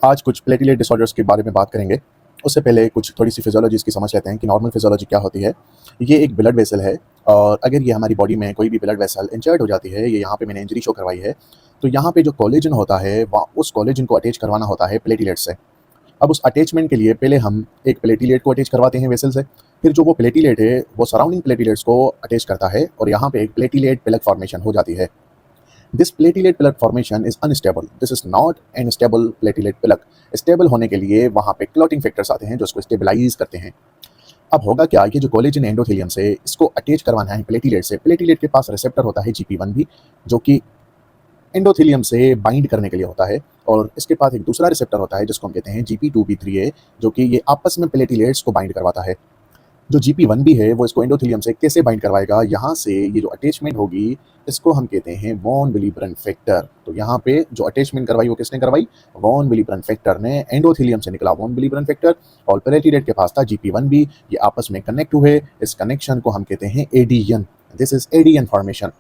आज कुछ platelet disorders के बारे में बात करेंगे। उससे पहले कुछ थोड़ी-सी फिजियोलॉजीज़ की समझ लेते हैं कि नॉर्मल फिजियोलॉजी क्या होती है। ये एक ब्लड वेसल है और अगर ये हमारी बॉडी में कोई भी ब्लड वेसल इंजर्ड हो जाती है, ये यहाँ पे मैंने इंजरी शो करवाई है, तो यहाँ पे जो कोलेजन होता है उस कोलेजन को अटैच करवाना होता है प्लेटलेट से। अब उस अटैचमेंट के लिए पहले हम एक प्लेटलेट को अटैच करवाते हैं वेसल से, फिर जो वो प्लेटलेट है वो सराउंडिंग प्लेटलेट्स को अटैच करता है और यहाँ पे एक प्लेटलेट प्लग फॉर्मेशन हो जाती है। This platelet plug formation is unstable, this is not an stable platelet plug. Stable होने के लिए वहाँ पे क्लॉटिंग फैक्टर्स आते हैं जो इसको स्टेबलाइज करते हैं। अब होगा क्या, ये जो कोलेजन एंडोथेलियम से इसको अटैच करवाना है प्लेटलेट से। प्लेटलेट के पास रिसेप्टर होता है GP1 भी, जो कि एंडोथेलियम से बाइंड करने के लिए होता है, और इसके पास एक दूसरा रिसेप्टर होता है जिसको हम कहते हैं GP2B3A, जो कि ये आपस में प्लेटलेट्स को बाइंड करवाता है। जो GP1 भी है वो इसको एंडोथेलियम से कैसे बाइंड करवाएगा, यहाँ से ये जो अटैचमेंट होगी इसको हम कहते हैं वॉन विलिब्रेन फैक्टर। तो यहाँ पे जो अटैचमेंट करवाई वो किसने करवाई, वॉन विलिब्रेन फैक्टर ने। एंडोथेलियम से निकला वॉन विलिब्रेन फैक्टर और प्लेटलेट के पास था GP1 भी, ये आपस में कनेक्ट हुए। इस कनेक्शन को हम कहते हैं ADN, this is ADN formation.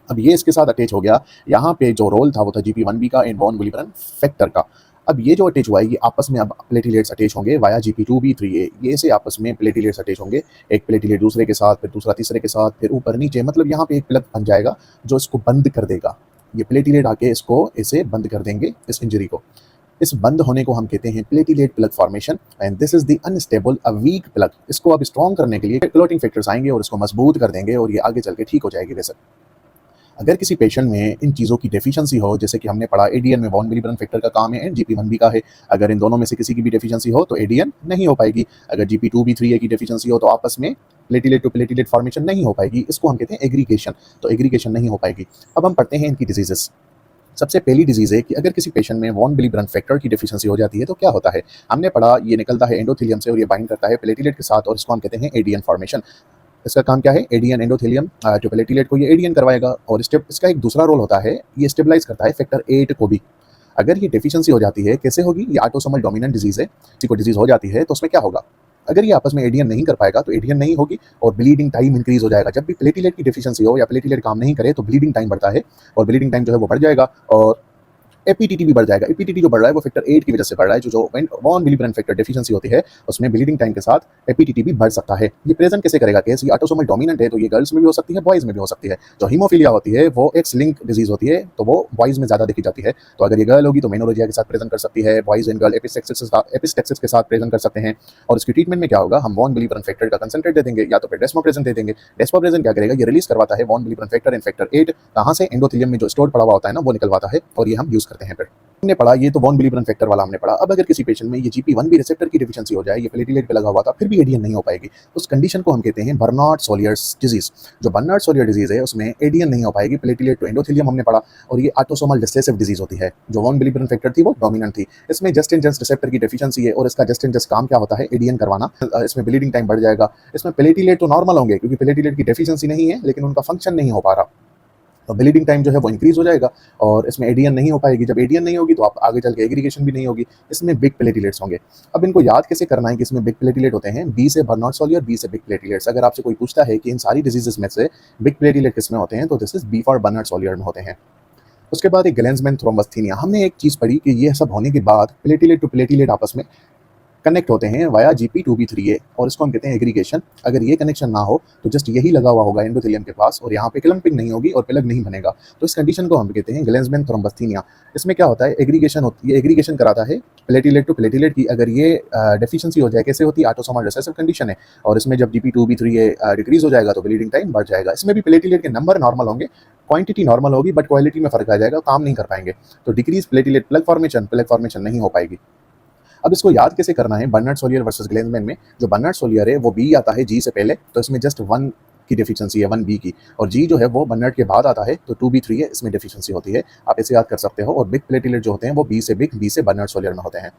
अब ये इसके साथ अटैच हो गया, यहाँ पे जो रोल था वो था GP1B का एंड वॉन विलिब्रेन फैक्टर का। अब ये जो अटैच हुआ है ये आपस में अब प्लेटलेट्स अटैच होंगे वाया GP2B3A, ये से आपस में प्लेटलेट्स अटैच होंगे, एक प्लेटलेट दूसरे के साथ, फिर दूसरा तीसरे के साथ, फिर ऊपर नीचे, मतलब यहाँ पे एक प्लग बन जाएगा जो इसको बंद कर देगा। ये प्लेटलेट आके इसको इसे बंद कर देंगे, इस इंजरी को। इस बंद होने को हम कहते हैं platelet plug formation, and this is the unstable a weak plug. इसको अब स्ट्रॉन्ग करने के लिए क्लॉटिंग फैक्टर्स आएंगे और इसको मजबूत कर देंगे और ये आगे चल के ठीक हो जाएगी। वैसे अगर किसी पेशेंट में इन चीज़ों की डेफिशिएंसी हो, जैसे कि हमने पढ़ा एडीएन में वॉन विलिब्रेन फैक्टर का काम है एंड GP1B का है, अगर इन दोनों में से किसी की भी डेफिशिएंसी हो तो एडीएन नहीं हो पाएगी। अगर GP2B3A की डेफिशिएंसी हो तो आपस में प्लेटलेट टू प्लेटलेट फॉर्मेशन नहीं हो पाएगी, इसको हम कहते हैं एग्रीगेशन। तो एग्रीगेशन नहीं हो पाएगी। अब हम पढ़ते हैं इनकी डिजीजेस। सबसे पहली डिजीज़ है कि अगर किसी पेशेंट में वॉन विलिब्रेन फैक्टर की डेफिशिएंसी हो जाती है तो क्या होता है। हमने पढ़ा ये निकलता है एंडोथेलियम से और ये बाइंड करता है प्लेटलेट के साथ और इसको हम कहते हैं एडीएन फॉर्मेशन। इसका काम क्या है, एडीएन एंडोथेलियम जो प्लेटलेट को ये एडीएन करवाएगा, और स्टेप इसका एक दूसरा रोल होता है, ये स्टेबलाइज करता है फैक्टर 8 को भी। अगर ये डेफिशिएंसी हो जाती है, कैसे होगी, ये ऑटोसोमल डोमिनेंट डिजीज है। किसी को डिजीज हो जाती है तो उसमें क्या होगा, अगर ये आपस में एडीएन नहीं कर पाएगा तो एडीएन नहीं होगी और ब्लीडिंग टाइम इंक्रीज हो जाएगा। जब भी प्लेटलेट की डेफिशिएंसी हो या प्लेटलेट काम नहीं करे तो ब्लीडिंग टाइम बढ़ता है, और ब्लीडिंग टाइम जो है वो बढ़ जाएगा, और एपीटीटी भी बढ़ जाएगा। एपीटीटी जो बढ़ रहा है वो फैक्टर 8 की वजह से बढ़ रहा है। जो वॉन विलिब्रेन फैक्टर डेफिशिएंसी होती है उसमें ब्लीडिंग टाइम के साथ एपीटीटी भी बढ़ सकता है। ये प्रेजेंट कैसे करेगा केस, ये ऑटोसोमल डोमिनेंट है तो ये गर्ल्स में भी हो सकती है, बॉयज में भी हो सकती है। जो हीमोफीलिया होती है वो एक्स लिंक डिजीज होती है, तो वो बॉयज में ज्यादा देखी जाती है। तो अगर ये गर्ल होगी तो मेनोरेजिया के साथ प्रेजेंट कर सकती है, बॉयज एंड गर्ल एपिस्टेक्सिस के साथ प्रेजेंट कर सकते हैं। और इसकी ट्रीटमेंट में क्या होगा, हम वॉन विलिब्रेन फैक्टर का कंसंट्रेट दे देंगे या तो फिर डेस्मोप्रेज़न दे देंगे। डेस्मोप्रेज़न क्या करेगा, ये रिलीज करवाता है वॉन विलिब्रेन फैक्टर एंड फैक्टर 8, कहाँ से, एंडोथेलियम में जो स्टोर पड़ा हुआ होता है ना वो निकलवाता है, और ये हम यूज करते हैं। फिर हमने पढ़ा ये तो वॉन विलिब्रेन फैक्टर वाला हमने पढ़ा। अब अगर किसी पेशेंट में ये GP1B रिसेप्टर की डेफिशिएंसी हो जाए, ये प्लेटलेट पे लगा हुआ था फिर भी एडीएन नहीं हो पाएगी, उस कंडीशन को हम कहते हैं बर्नार्ड सोलियर्स डिजीज। जो बर्नार्ड सोलियर डिजीज है उसमें एडीएन नहीं हो पाएगी, प्लेटलेट टू एंडोथेलियम हमने पढ़ा, और ये ऑटोसोमल रिसेसिव डिजीज होती है। जो वॉन विलिब्रेन फैक्टर थी वो डोमिनेंट थी, इसमें जस्ट एंड जस्ट रिसेप्टर की डेफिशिएंसी है, और इसका जस्ट एंड जस्ट काम क्या होता है, एडीएन करवाना। इसमें ब्लीडिंग टाइम बढ़ जाएगा। इसमें प्लेटलेट तो नॉर्मल होंगे क्योंकि प्लेटलेट की डेफिशिएंसी नहीं है, लेकिन उनका फंक्शन नहीं हो पा रहा, तो ब्लीडिंग टाइम जो है वो इंक्रीज हो जाएगा, और इसमें एडीएन नहीं हो पाएगी। जब एडीएन नहीं होगी तो आप आगे चल के एग्रीगेशन भी नहीं होगी, इसमें बिग प्लेटलेट्स होंगे। अब इनको याद कैसे करना है कि इसमें बिग प्लेटलेट होते हैं, बी से बर्नार्ड सोलियर, बी से बिग प्लेटलेट्स। अगर आपसे कोई पूछता है कि इन सारी डिजीजेस में से बिग प्लेटलेट किस में होते हैं, तो this is B for Bernard Solier में होते हैं। उसके बाद एक ग्लेंसमैन थ्रोम्बस्थीनिया। हमने एक चीज़ पढ़ी कि ये सब होने के बाद प्लेटलेट टू प्लेटलेट आपस में कनेक्ट होते हैं वाया GP2B3A, और इसको हम कहते हैं एग्रीगेशन। अगर ये कनेक्शन ना हो तो जस्ट यही लगा हुआ होगा एंडोथेलियम के पास, और यहाँ पे क्लम्पिंग नहीं होगी और प्लग नहीं बनेगा, तो इस कंडीशन को हम कहते हैं ग्लेंसमैन थ्रोम्बस्थीनिया। इसमें क्या होता है, एग्रीगेशन होती है, एग्रीगेशन कराता है प्लेटलेट टू प्लेटलेट की। अगर ये डेफिशिएंसी हो जाए, कैसे होती है, ऑटोसोमल रिसेसिव कंडीशन है, और इसमें जब GP2B3A डिक्रीज हो जाएगा तो ब्लीडिंग टाइम बढ़ जाएगा। इसमें भी प्लेटलेट के नंबर नॉर्मल होंगे, क्वांटिटी नॉर्मल होगी, बट क्वालिटी में फर्क आ जाएगा, काम नहीं कर पाएंगे। तो डिक्रीज प्लेटलेट प्लग फॉर्मेशन नहीं हो पाएगी। अब इसको याद कैसे करना है, बर्नार्ड सोलियर वर्सेस ग्लेंसमैन में जो बर्नार्ड सोलियर है वो बी आता है जी से पहले, तो इसमें जस्ट 1 की डेफिशिएंसी है, 1B की, और जी जो है वो बर्नार्ड के बाद आता है, तो 2B3 है, इसमें डेफिशिएंसी होती है, आप इसे याद कर सकते हो। और बिग प्लेटलेट जो होते हैं वो बी से बिग, बी से बर्नार्ड सोलियर में होते हैं।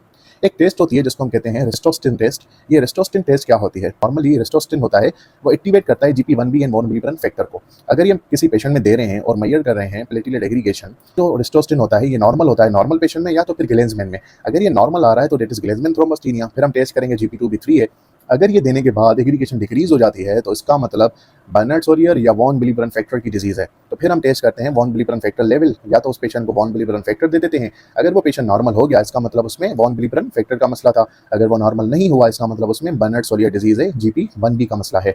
एक टेस्ट होती है जिसको हम कहते हैं रेस्टोस्टिन टेस्ट। ये रेस्टोस्टिन टेस्ट क्या होती है, नॉर्मली रेस्टोस्टिन होता है वो एक्टिवेट करता है GP1B एंड वॉन विलिब्रेन फैक्टर को। अगर ये हम किसी पेशेंट में दे रहे हैं और मेजर कर रहे हैं प्लेटलेट एग्रीगेशन, तो रेस्टोस्टिन होता है, ये नॉर्मल होता है नॉर्मल पेशेंट में या तो फिर ग्लेंसमैन में। अगर ये नॉर्मल आ रहा है तो डेट इज ग्लेंसमैन थ्रोम्बस्थीनिया। फिर हम टेस्ट करेंगे GP2B3A। अगर ये देने के बाद एग्रीगेशन डिक्रीज़ हो जाती है तो इसका मतलब बर्नर्ड सोलियर या वॉन विलिब्रन फैक्टर की डिजीज़ है। तो फिर हम टेस्ट करते हैं वॉन विलिब्रन फैक्टर लेवल, या तो उस पेशेंट को वॉन विलिब्रन फैक्टर दे देते हैं। अगर वो पेशेंट नॉर्मल हो गया इसका मतलब उसमें वॉन विलिब्रन फैक्टर का मसला था, अगर वो नॉर्मल नहीं हुआ इसका मतलब उसमें बर्नर्ड सोलियर डिजीज़ है, GP1B का मसला है।